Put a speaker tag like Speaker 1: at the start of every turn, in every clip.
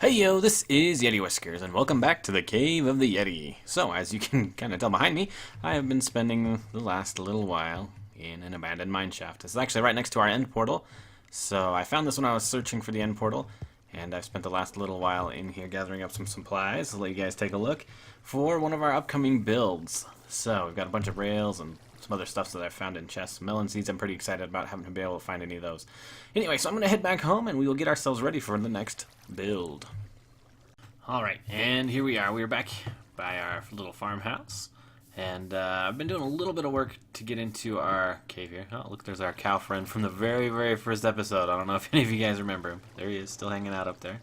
Speaker 1: Hey yo, this is YetiWhiskers, and welcome back to the Cave of the Yeti. So, as you can kind of tell behind me, I have been spending the last little while in an abandoned mineshaft. This is actually right next to our end portal, so I found this when I was searching for the end portal, and I've spent the last little while in here gathering up some supplies. I'll let you guys take a look for one of our upcoming builds. So, we've got a bunch of rails and some other stuff that I've found in chests. Melon seeds, I'm pretty excited about having to be able to find any of those. Anyway, so I'm going to head back home and we will get ourselves ready for the next build. Alright, and here we are. We're back by our little farmhouse. And I've been doing a little bit of work to get into our cave here. Oh, look, there's our cow friend from the very, very first episode. I don't know if any of you guys remember him. There he is, still hanging out up there.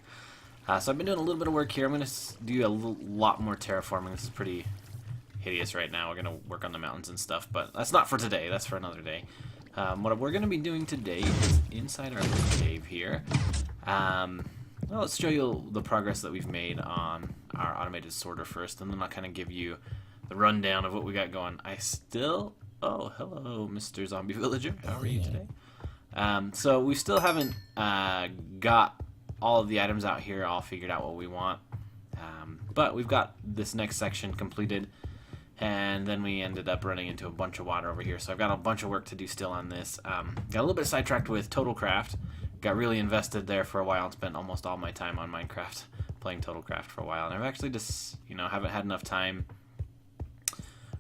Speaker 1: So I've been doing a little bit of work here. I'm going to do a lot more terraforming. This is pretty hideous right now. We're going to work on the mountains and stuff, but that's not for today. That's for another day. What we're going to be doing today is inside our little cave here. Well, let's show you the progress that we've made on our automated sorter first, and then I'll kind of give you the rundown of what we got going. Oh, hello, Mr. Zombie Villager. How are you today? So we still haven't got all of the items out here all figured out what we want, but we've got this next section completed, and then we ended up running into a bunch of water over here, so I've got a bunch of work to do still on this. Got a little bit sidetracked with TotalCraft. Got really invested there for a while and spent almost all my time on Minecraft playing TotalCraft for a while. And I've actually just, haven't had enough time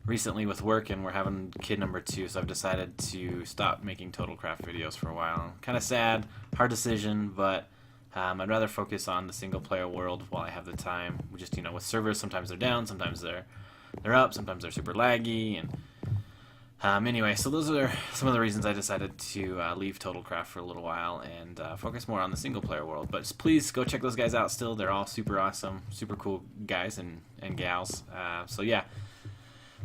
Speaker 1: recently with work, and we're having kid number 2, so I've decided to stop making TotalCraft videos for a while. Kind of sad, hard decision, but I'd rather focus on the single player world while I have the time. Just, with servers, sometimes they're down, sometimes they're up, sometimes they're super laggy, and anyway, so those are some of the reasons I decided to leave TotalCraft for a little while and focus more on the single-player world. But please go check those guys out still. They're all super awesome, super cool guys and gals. So yeah,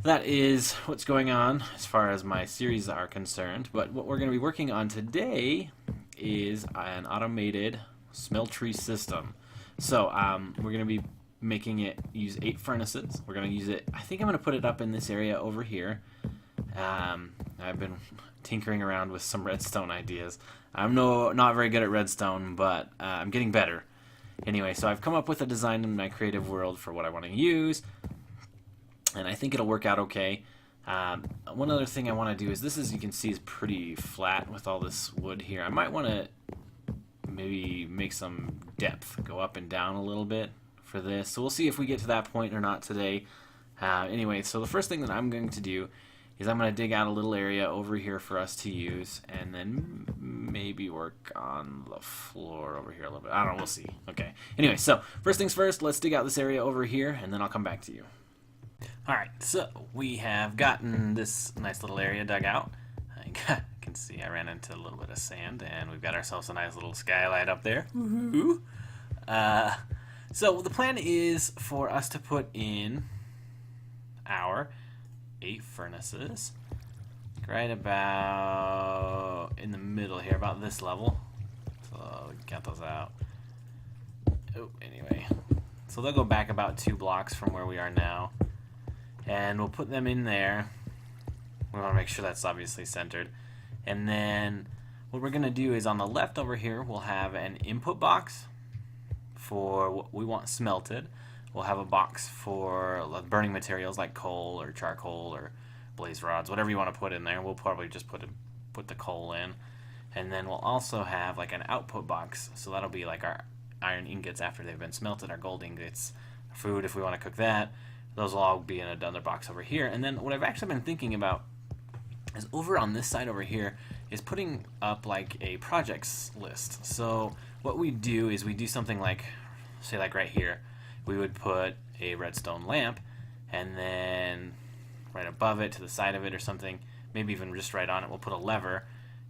Speaker 1: that is what's going on as far as my series are concerned. But what we're going to be working on today is an automated smeltery system. So we're going to be making it use 8 furnaces. We're going to use it, I think I'm going to put it up in this area over here. I've been tinkering around with some redstone ideas. I'm not very good at redstone, but I'm getting better. Anyway, so I've come up with a design in my creative world for what I want to use, and I think it'll work out okay. One other thing I want to do is this, as you can see, is pretty flat with all this wood here. I might want to maybe make some depth, go up and down a little bit for this. So we'll see if we get to that point or not today. Anyway, so the first thing that I'm going to do is I'm going to dig out a little area over here for us to use, and then maybe work on the floor over here a little bit. I don't know, we'll see. Okay. Anyway, so first things first, let's dig out this area over here, and then I'll come back to you. Alright, so we have gotten this nice little area dug out. I can see I ran into a little bit of sand, and we've got ourselves a nice little skylight up there. Woohoo! So the plan is for us to put in our 8 furnaces right about in the middle here, about this level. So get those out. Oh, anyway, so they'll go back about 2 blocks from where we are now, and we'll put them in there. We want to make sure that's obviously centered, and then what we're gonna do is on the left over here we'll have an input box for what we want smelted. We'll have a box for burning materials like coal or charcoal or blaze rods, whatever you want to put in there. We'll probably just put the coal in. And then we'll also have like an output box. So that'll be like our iron ingots after they've been smelted, our gold ingots, food if we want to cook that. Those will all be in another box over here. And then what I've actually been thinking about is over on this side over here is putting up like a projects list. So what we do is we do something like, say like right here, we would put a redstone lamp, and then right above it, to the side of it or something, maybe even just right on it, we'll put a lever,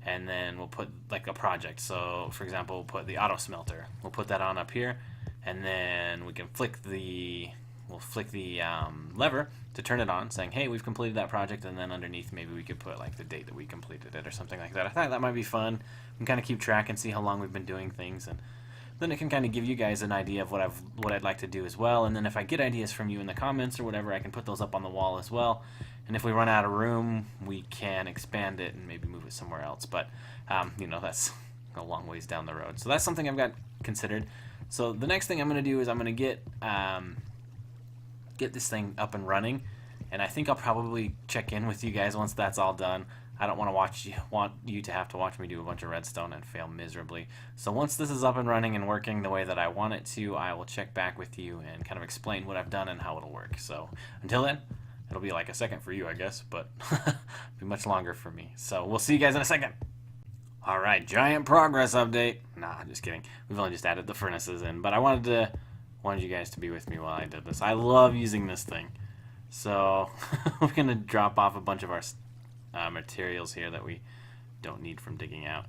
Speaker 1: and then we'll put like a project. So for example, we'll put the auto smelter. We'll put that on up here, and then we can flick the lever to turn it on, saying, hey, we've completed that project, and then underneath maybe we could put like the date that we completed it or something like that. I thought that might be fun. We can kind of keep track and see how long we've been doing things, and then it can kind of give you guys an idea of what I'd like to do as well. And then if I get ideas from you in the comments or whatever, I can put those up on the wall as well. And if we run out of room, we can expand it and maybe move it somewhere else. But that's a long ways down the road. So that's something I've got considered. So the next thing I'm going to do is I'm going to get this thing up and running, and I think I'll probably check in with you guys once that's all done. I don't want you to have to watch me do a bunch of redstone and fail miserably. So once this is up and running and working the way that I want it to, I will check back with you and kind of explain what I've done and how it'll work. So until then, it'll be like a second for you, I guess, but be much longer for me. So we'll see you guys in a second. All right, giant progress update. Nah, just kidding. We've only just added the furnaces in, but I wanted you guys to be with me while I did this. I love using this thing. So we're gonna drop off a bunch of our materials here that we don't need from digging out,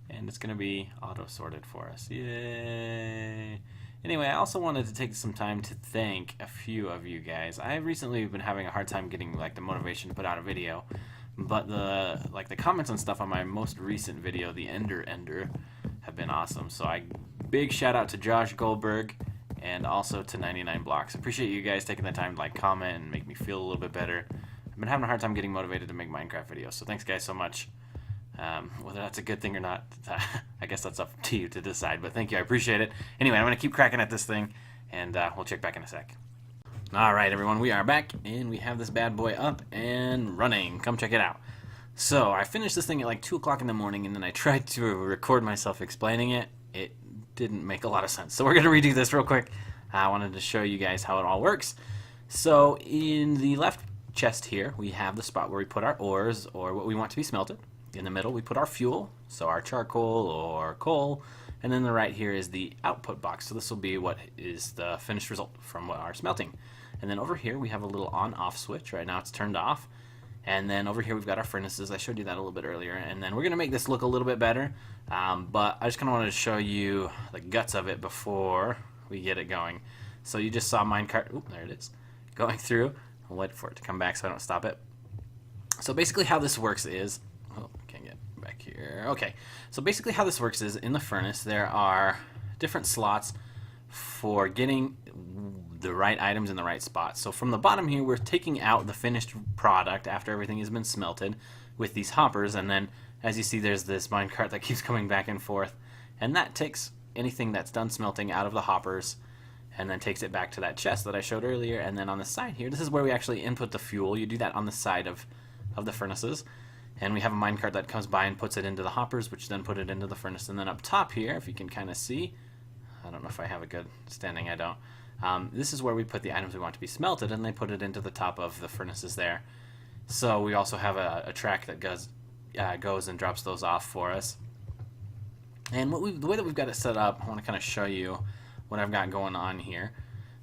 Speaker 1: and it's gonna be auto sorted for us. Yay! Anyway, I also wanted to take some time to thank a few of you guys. I recently been having a hard time getting like the motivation to put out a video, but the comments and stuff on my most recent video, the Ender, have been awesome. So big shout out to Josh Goldberg and also to 99 Blocks. Appreciate you guys taking the time to like comment and make me feel a little bit better. I've been having a hard time getting motivated to make Minecraft videos, so thanks guys so much. Whether that's a good thing or not, I guess that's up to you to decide, but thank you, I appreciate it. Anyway, I'm going to keep cracking at this thing, and we'll check back in a sec. Alright everyone, we are back, and we have this bad boy up and running. Come check it out. So, I finished this thing at like 2 o'clock in the morning, and then I tried to record myself explaining it. It didn't make a lot of sense, so we're going to redo this real quick. I wanted to show you guys how it all works. So, in the left chest here, we have the spot where we put our ores, or what we want to be smelted. In the middle, we put our fuel, so our charcoal or coal, and then the right here is the output box. So this will be what is the finished result from our smelting. And then over here, we have a little on-off switch. Right now, it's turned off. And then over here, we've got our furnaces. I showed you that a little bit earlier. And then we're going to make this look a little bit better, but I just kind of wanted to show you the guts of it before we get it going. So you just saw minecart. Oop, there it is. Going through. I'll wait for it to come back so I don't stop it. So basically how this works is, oh, can't get back here. Okay, so basically how this works is in the furnace there are different slots for getting the right items in the right spot. So from the bottom here, we're taking out the finished product after everything has been smelted with these hoppers, and then as you see there's this minecart that keeps coming back and forth, and that takes anything that's done smelting out of the hoppers and then takes it back to that chest that I showed earlier. And then on the side here, this is where we actually input the fuel. You do that on the side of the furnaces, and we have a minecart that comes by and puts it into the hoppers, which then put it into the furnace. And then up top here, if you can kind of see, I don't know if I have a good standing, I don't. This is where we put the items we want to be smelted, and they put it into the top of the furnaces there. So we also have a track that goes and drops those off for us. And the way that we've got it set up, I want to kind of show you what I've got going on here.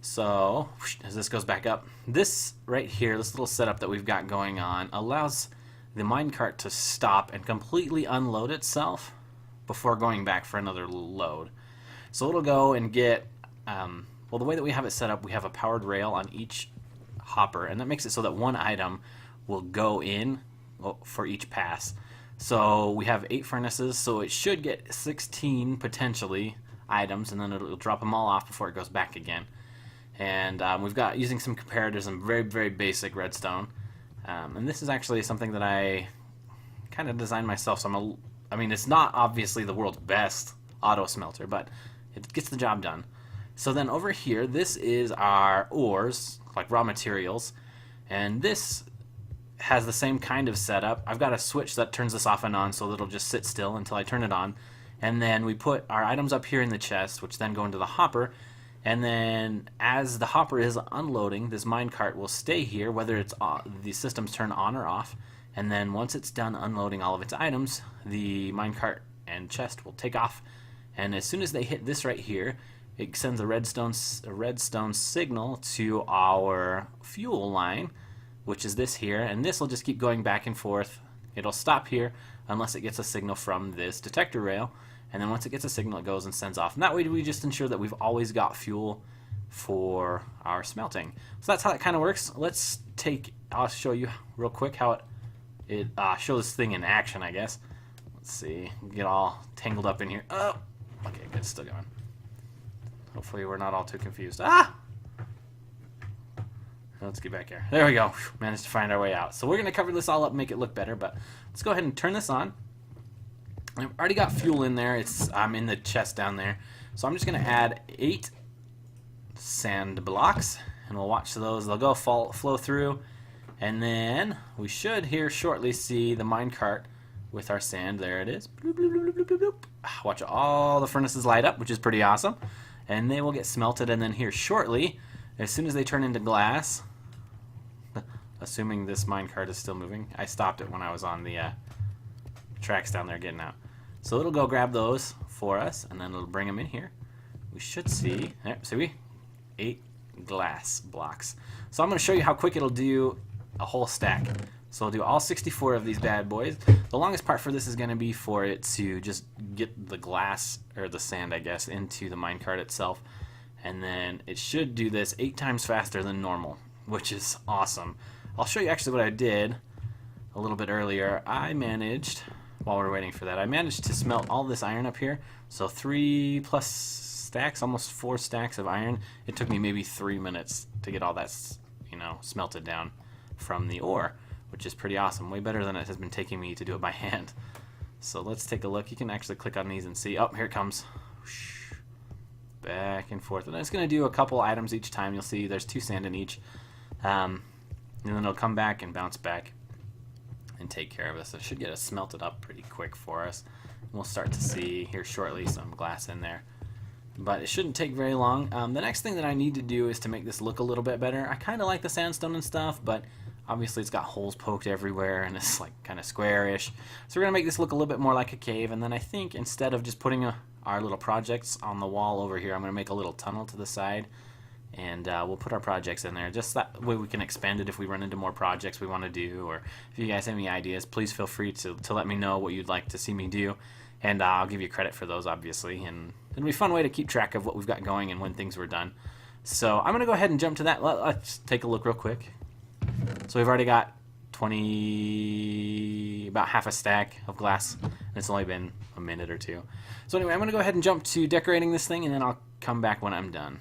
Speaker 1: So as this goes back up, this right here, this little setup that we've got going on allows the minecart to stop and completely unload itself before going back for another load. So it'll go and get, well, the way that we have it set up, we have a powered rail on each hopper, and that makes it so that one item will go in for each pass. So we have 8 furnaces, so it should get 16 potentially items, and then it'll drop them all off before it goes back again. And we've got, using some comparators and very, very basic redstone. And this is actually something that I kind of designed myself. So I mean, it's not obviously the world's best auto smelter, but it gets the job done. So then over here, this is our ores, like raw materials, and this has the same kind of setup. I've got a switch that turns this off and on, so it'll just sit still until I turn it on. And then we put our items up here in the chest, which then go into the hopper. And then as the hopper is unloading, this minecart will stay here, whether it's the systems turn on or off. And then once it's done unloading all of its items, the minecart and chest will take off. And as soon as they hit this right here, it sends a redstone signal to our fuel line, which is this here. And this will just keep going back and forth. It'll stop here unless it gets a signal from this detector rail. And then once it gets a signal, it goes and sends off. And that way we just ensure that we've always got fuel for our smelting. So that's how that kind of works. I'll show you real quick how it shows this thing in action, I guess. Let's see, get all tangled up in here. Oh, okay, good, still going. Hopefully we're not all too confused. Let's get back here. There we go. Managed to find our way out. So we're going to cover this all up and make it look better, but let's go ahead and turn this on. I've already got fuel in there. I'm in the chest down there. So I'm just going to add 8 sand blocks, and we'll watch those. They'll go flow through, and then we should here shortly see the minecart with our sand. There it is. Bloop, bloop, bloop, bloop, bloop, bloop. Watch all the furnaces light up, which is pretty awesome. And they will get smelted, and then here shortly, as soon as they turn into glass, assuming this minecart is still moving. I stopped it when I was on the tracks down there getting out. So it'll go grab those for us, and then it'll bring them in here. We should see, there, see we? 8 glass blocks. So I'm going to show you how quick it'll do a whole stack. So I'll do all 64 of these bad boys. The longest part for this is going to be for it to just get the glass, or the sand I guess, into the minecart itself. And then it should do this 8 times faster than normal, which is awesome. I'll show you actually what I did a little bit earlier. I managed, while we're waiting for that, I managed to smelt all this iron up here. So 3+ stacks, almost 4 stacks of iron. It took me maybe 3 minutes to get all that, you know, smelted down from the ore, which is pretty awesome. Way better than it has been taking me to do it by hand. So let's take a look. You can actually click on these and see. Oh, here it comes. Back and forth. And it's going to do a couple items each time. You'll see there's 2 sand in each. And then it'll come back and bounce back and take care of us. It should get us smelted up pretty quick for us. And we'll start to see here shortly some glass in there. But it shouldn't take very long. The next thing that I need to do is to make this look a little bit better. I kind of like the sandstone and stuff, but obviously it's got holes poked everywhere and it's like kind of square-ish. So we're going to make this look a little bit more like a cave. And then I think instead of just putting our little projects on the wall over here, I'm going to make a little tunnel to the side. And we'll put our projects in there. Just that way we can expand it if we run into more projects we want to do. Or if you guys have any ideas, please feel free to let me know what you'd like to see me do. And I'll give you credit for those, obviously. And it'll be a fun way to keep track of what we've got going and when things were done. So I'm going to go ahead and jump to that. Let's take a look real quick. So we've already got about half a stack of glass. And it's only been a minute or 2. So anyway, I'm going to go ahead and jump to decorating this thing, and then I'll come back when I'm done.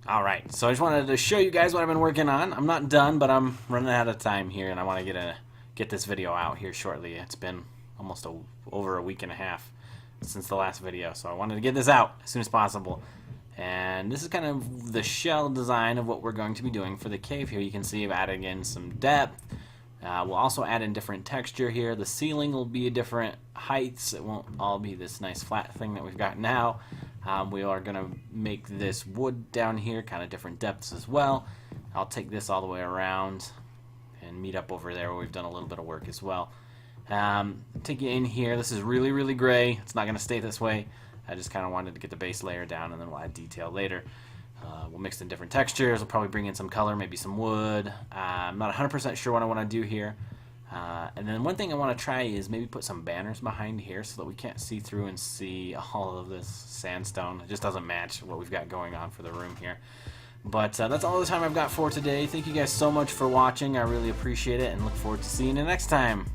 Speaker 1: Alright, so I just wanted to show you guys what I've been working on. I'm not done, but I'm running out of time here, and I want to get this video out here shortly. It's been almost over a week and a half since the last video, so I wanted to get this out as soon as possible. And this is kind of the shell design of what we're going to be doing for the cave here. You can see I've added in some depth. We'll also add in different texture here. The ceiling will be different heights. It won't all be this nice flat thing that we've got now. We are going to make this wood down here kind of different depths as well. I'll take this all the way around and meet up over there where we've done a little bit of work as well. Take you in here. This is really, really gray. It's not going to stay this way. I just kind of wanted to get the base layer down, and then we'll add detail later. We'll mix in different textures. We'll probably bring in some color, maybe some wood. I'm not 100% sure what I want to do here. And then one thing I want to try is maybe put some banners behind here so that we can't see through and see all of this sandstone. It just doesn't match what we've got going on for the room here. But that's all the time I've got for today. Thank you guys so much for watching. I really appreciate it and look forward to seeing you next time.